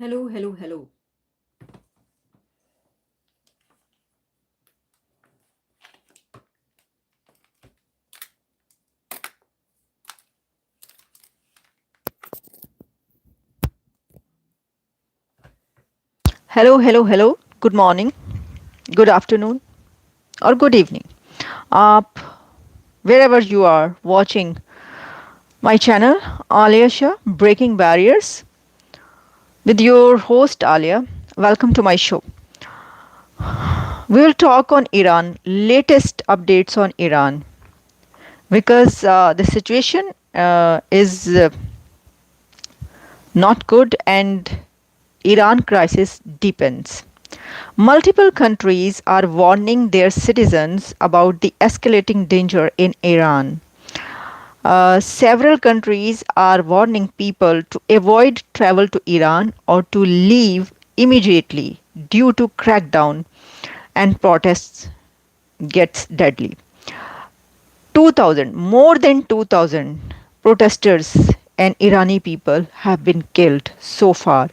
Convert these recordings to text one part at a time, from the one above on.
Hello, hello, hello. Hello, hello, hello. Good morning, good afternoon, or good evening. Up wherever you are watching my channel, Aaliyashah, Breaking Barriers, with your host Aaliya. Welcome to my show. We will talk on Iran, latest updates on Iran, because the situation is not good and Iran crisis deepens. Multiple countries are warning their citizens about the escalating danger in Iran. Several countries are warning people to avoid travel to Iran or to leave immediately due to crackdown and protests gets deadly. 2000 more than 2000 protesters and Irani people have been killed so far.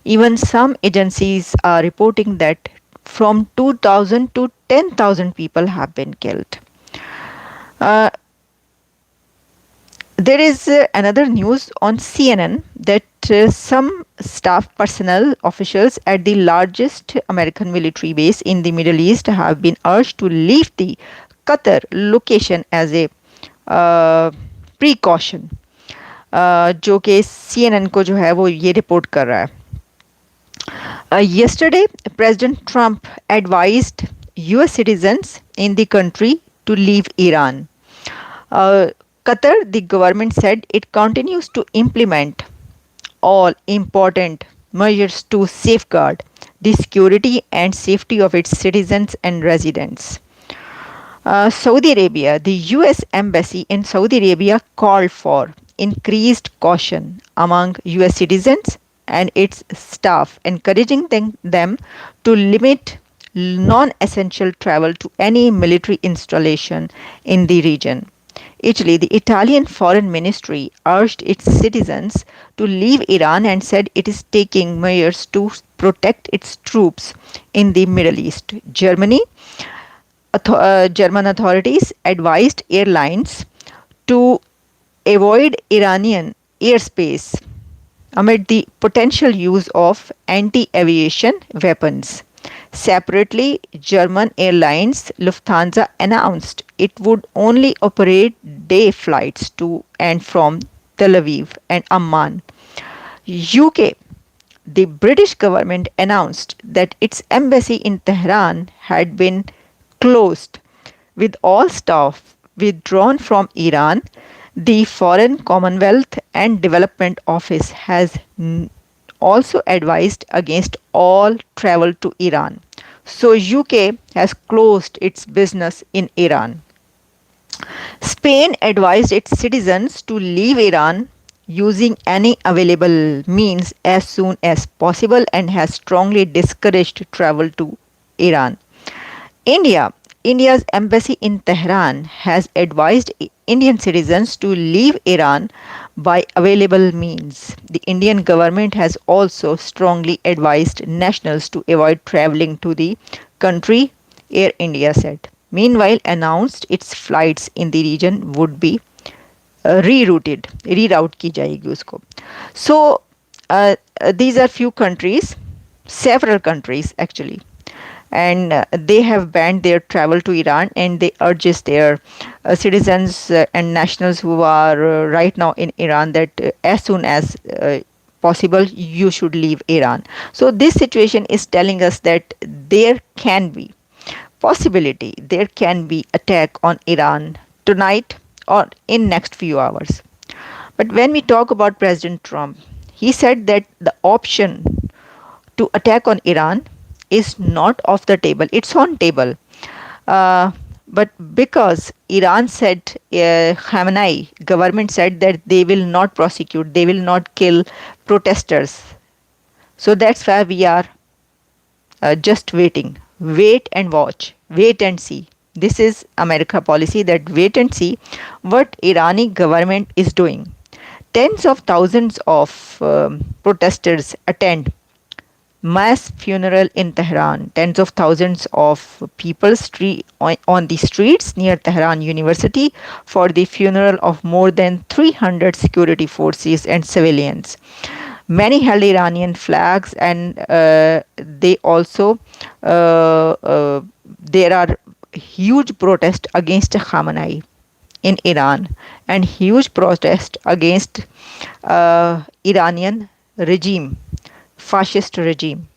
Even some agencies are reporting that from 2000 to 10,000 people have been killed. Uh, There is another news on CNN that some staff personnel officials at the largest American military base in the Middle East have been urged to leave the Qatar location as a precaution, जो कि CNN को जो है वो ये report कर रहा है. Yesterday, President Trump advised US citizens in the country to leave Iran. Uh, Qatar, the government said it continues to implement all important measures to safeguard the security and safety of its citizens and residents. Saudi Arabia, the US embassy in Saudi Arabia called for increased caution among US citizens and its staff, encouraging them to limit non essential travel to any military installation in the region. Italy, the Italian Foreign Ministry urged its citizens to leave Iran and said it is taking measures to protect its troops in the Middle East. German authorities advised airlines to avoid Iranian airspace amid the potential use of anti aviation weapons. Separately, German airlines Lufthansa announced it would only operate day flights to and from Tel Aviv and Amman. UK, the British government announced that its embassy in Tehran had been closed with all staff withdrawn from Iran. The Foreign Commonwealth and Development Office has also advised against all travel to Iran. So UK has closed its business in Iran. Spain advised its citizens to leave Iran using any available means as soon as possible and has strongly discouraged travel to Iran. India. India's embassy in Tehran has advised Indian citizens to leave Iran by available means. The Indian government has also strongly advised nationals to avoid traveling to the country, Air India said. Meanwhile, announced its flights in the region would be reroute की जाएगी उसको. So, these are few countries, several countries actually, and they have banned their travel to Iran and they urges their citizens and nationals who are right now in Iran that as soon as possible you should leave Iran. So this situation is telling us that there can be possibility there can be attack on Iran tonight or in next few hours. But when we talk about President Trump, he said that the option to attack on Iran is not off the table. It's on table. But because Iran said, Khamenei government said that they will not prosecute, they will not kill protesters. So that's why we are just waiting. Wait and watch. Wait and see. This is America policy that wait and see what Irani government is doing. Tens of thousands of protesters attend mass funeral in Tehran. Tens of thousands of people on the streets near Tehran University for the funeral of more than 300 security forces and civilians. Many held Iranian flags, and they also there are huge protests against Khamenei in Iran and huge protest against Iranian regime, fascist regime.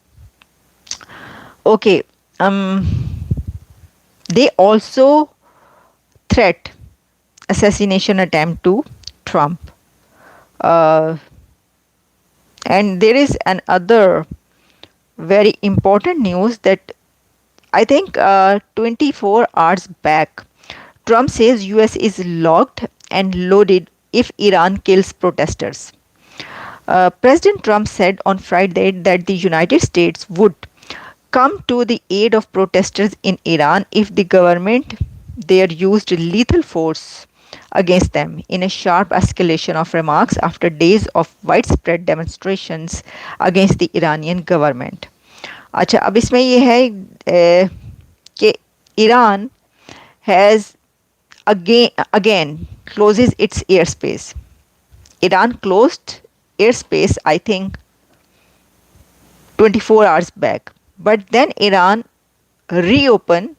Okay, um, they also threat assassination attempt to Trump. Uh, and there is another very important news that I think 24 hours back, Trump says US is locked and loaded if Iran kills protesters. President Trump said on Friday that the United States would come to the aid of protesters in Iran if the government there used lethal force against them in a sharp escalation of remarks after days of widespread demonstrations against the Iranian government. अच्छा अब इसमें ये है कि Iran has again closes its airspace. Iran closed airspace, I think, 24 hours back. But then Iran reopened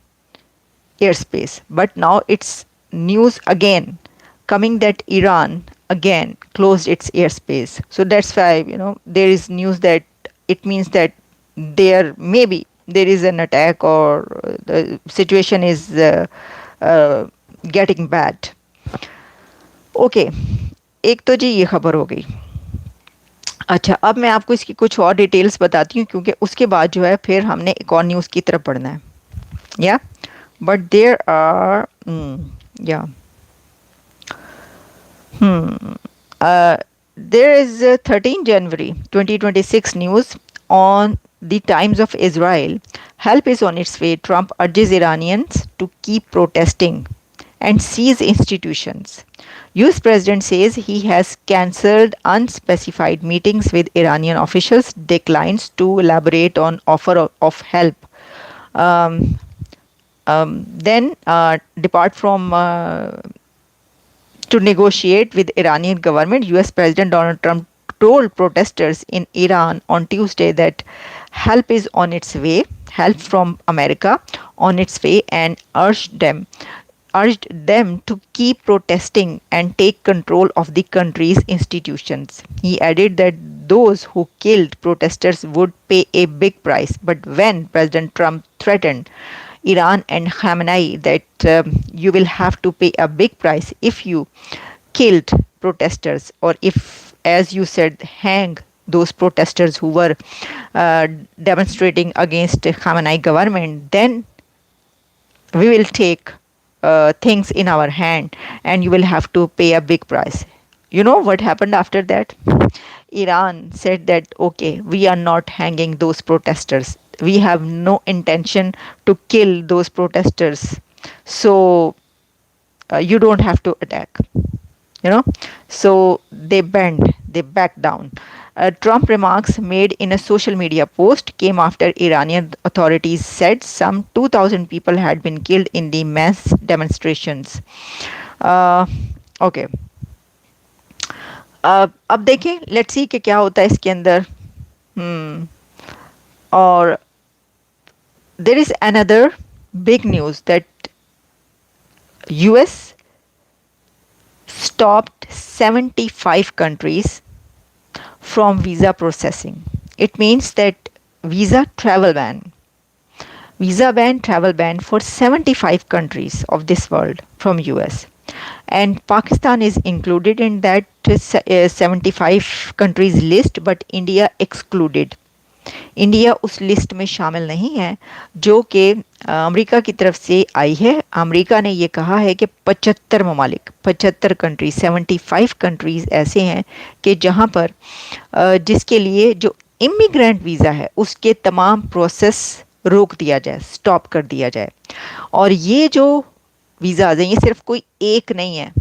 airspace. But now it's news again coming that Iran again closed its airspace. So that's why, there is news that it means that maybe there is an attack or the situation is uh, getting bad. Okay एक तो जी ये खबर हो गई. अच्छा अब मैं आपको इसकी कुछ और डिटेल्स बताती हूँ क्योंकि उसके बाद जो है फिर हमने एक और न्यूज़ की तरफ बढ़ना है. या बट देयर आर या there is 13 January 2026 news on the Times of Israel. Help is on its way. Trump urges Iranians to keep protesting and seize institutions. US President says he has cancelled unspecified meetings with Iranian officials, declines to elaborate on offer of help. Um, then depart from to negotiate with Iranian government. US President Donald Trump told protesters in Iran on Tuesday that help is on its way, help from America on its way, and urged them to keep protesting and take control of the country's institutions. He added that those who killed protesters would pay a big price. But when President Trump threatened Iran and Khamenei that you will have to pay a big price if you killed protesters, or if, as you said, hang those protesters who were demonstrating against Khamenei government, then we will take things in our hand and you will have to pay a big price. You know what happened after that? Iran said that, okay, we are not hanging those protesters. We have no intention to kill those protesters. So you don't have to attack. So they backed down. Trump remarks made in a social media post came after Iranian authorities said some 2,000 people had been killed in the mass demonstrations. Okay. अब देखें, let's see कि क्या होता है इसके अंदर. और there is another big news that US stopped 75 countries from visa processing. It means that visa travel ban travel ban for 75 countries of this world from US, and Pakistan is included in that 75 countries list, but India excluded. India उस list में शामिल नहीं है जो कि America की तरफ से आई है. अमेरिका ने ये कहा है कि 75 ममालिक, 75 कंट्रीज, 75 कंट्रीज़ ऐसे हैं कि जहाँ पर जिसके लिए जो इमिग्रेंट वीज़ा है उसके तमाम प्रोसेस रोक दिया जाए, स्टॉप कर दिया जाए. और ये जो वीज़ाज़ हैं ये सिर्फ कोई एक नहीं है,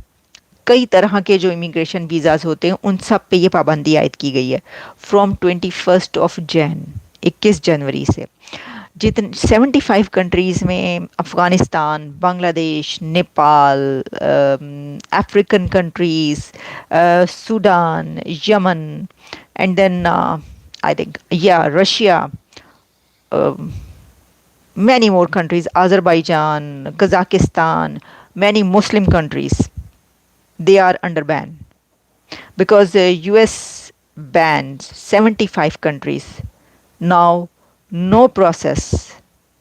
कई तरह के जो इमिग्रेशन वीज़ाज़ होते हैं उन सब पे ये पाबंदी आयद की गई है फ्रॉम 21 Jan. 21 जनवरी से जितने 75 कंट्रीज़ में Afghanistan, Bangladesh, Nepal, African countries, Sudan, Yemen, and then I think या Russia, many more countries, Azerbaijan, Kazakhstan, many Muslim countries, they are under ban because the US bans 75 countries. Now, no process,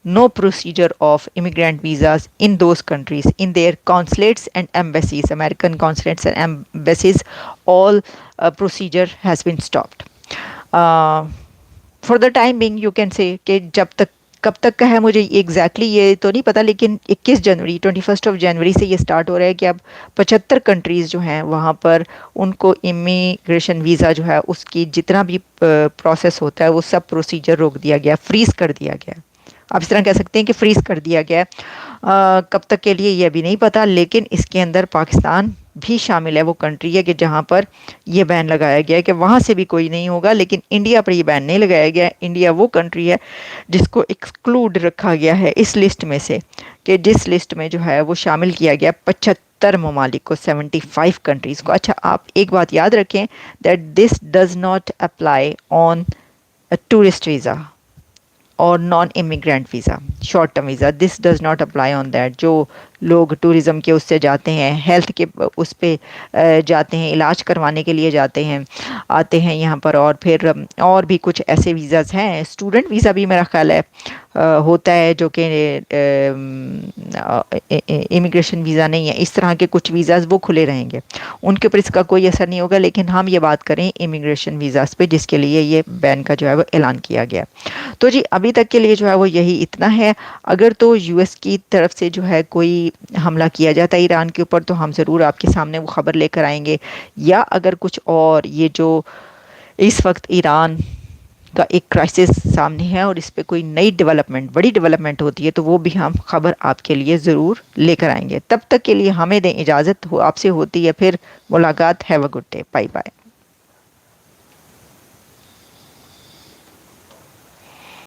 no procedure of immigrant visas in those countries, in their consulates and embassies, American consulates and embassies, all procedure has been stopped. For the time being you can say कि जब तक कब तक का है मुझे exactly ये तो नहीं पता, लेकिन 21 जनवरी 21 से ये स्टार्ट हो रहा है कि अब 75 कंट्रीज़ जो हैं वहाँ पर उनको इमिग्रेशन वीज़ा जो है उसकी जितना भी प्रोसेस होता है वो सब प्रोसीजर रोक दिया गया, फ्रीज़ कर दिया गया। आप इस तरह कह सकते हैं कि फ्रीज़ कर दिया गया है। कब तक के लिए ये भी नहीं पता, लेकिन इसके अंदर पाकिस्तान भी शामिल है, वो कंट्री है कि जहाँ पर ये बैन लगाया गया है कि वहाँ से भी कोई नहीं होगा, लेकिन इंडिया पर ये बैन नहीं लगाया गया है। इंडिया वो कंट्री है जिसको एक्सक्लूड रखा गया है इस लिस्ट में से, कि जिस लिस्ट में जो है वो शामिल किया गया 75 ममालिक को, 75 कंट्रीज़ को। अच्छा, आप एक बात याद रखें that this does not apply on tourist visa और non immigrant visa, short term visa, this does not apply on that. जो लोग टूरिज़म के उससे जाते हैं, हेल्थ के उस पे जाते हैं, इलाज करवाने के लिए जाते हैं, आते हैं यहाँ पर, और फिर और भी कुछ ऐसे वीज़ाज़ हैं, स्टूडेंट वीज़ा भी मेरा ख्याल है होता है जो कि इमिग्रेशन वीज़ा नहीं है। इस तरह के कुछ वीज़ाज़ वो खुले रहेंगे, उनके ऊपर इसका कोई असर नहीं होगा। लेकिन हम ये बात करें इमिग्रेशन वीज़ाज़ पे जिसके लिए ये बैन का जो है वो ऐलान किया गया। तो जी अभी तक के लिए जो है वो यही इतना है। अगर तो यूएस की तरफ से जो है कोई हमला किया जाता है ईरान के ऊपर तो हम ज़रूर आपके सामने वो ख़बर लेकर आएंगे, या अगर कुछ और ये जो इस वक्त ईरान का एक क्राइसिस सामने है और इस पे कोई नई डेवलपमेंट, बड़ी डेवलपमेंट होती है तो वो भी हम खबर आपके लिए ज़रूर लेकर आएंगे। तब तक के लिए हमें दें इजाज़त, हो आपसे होती है फिर मुलाकात। Have a good day, bye bye.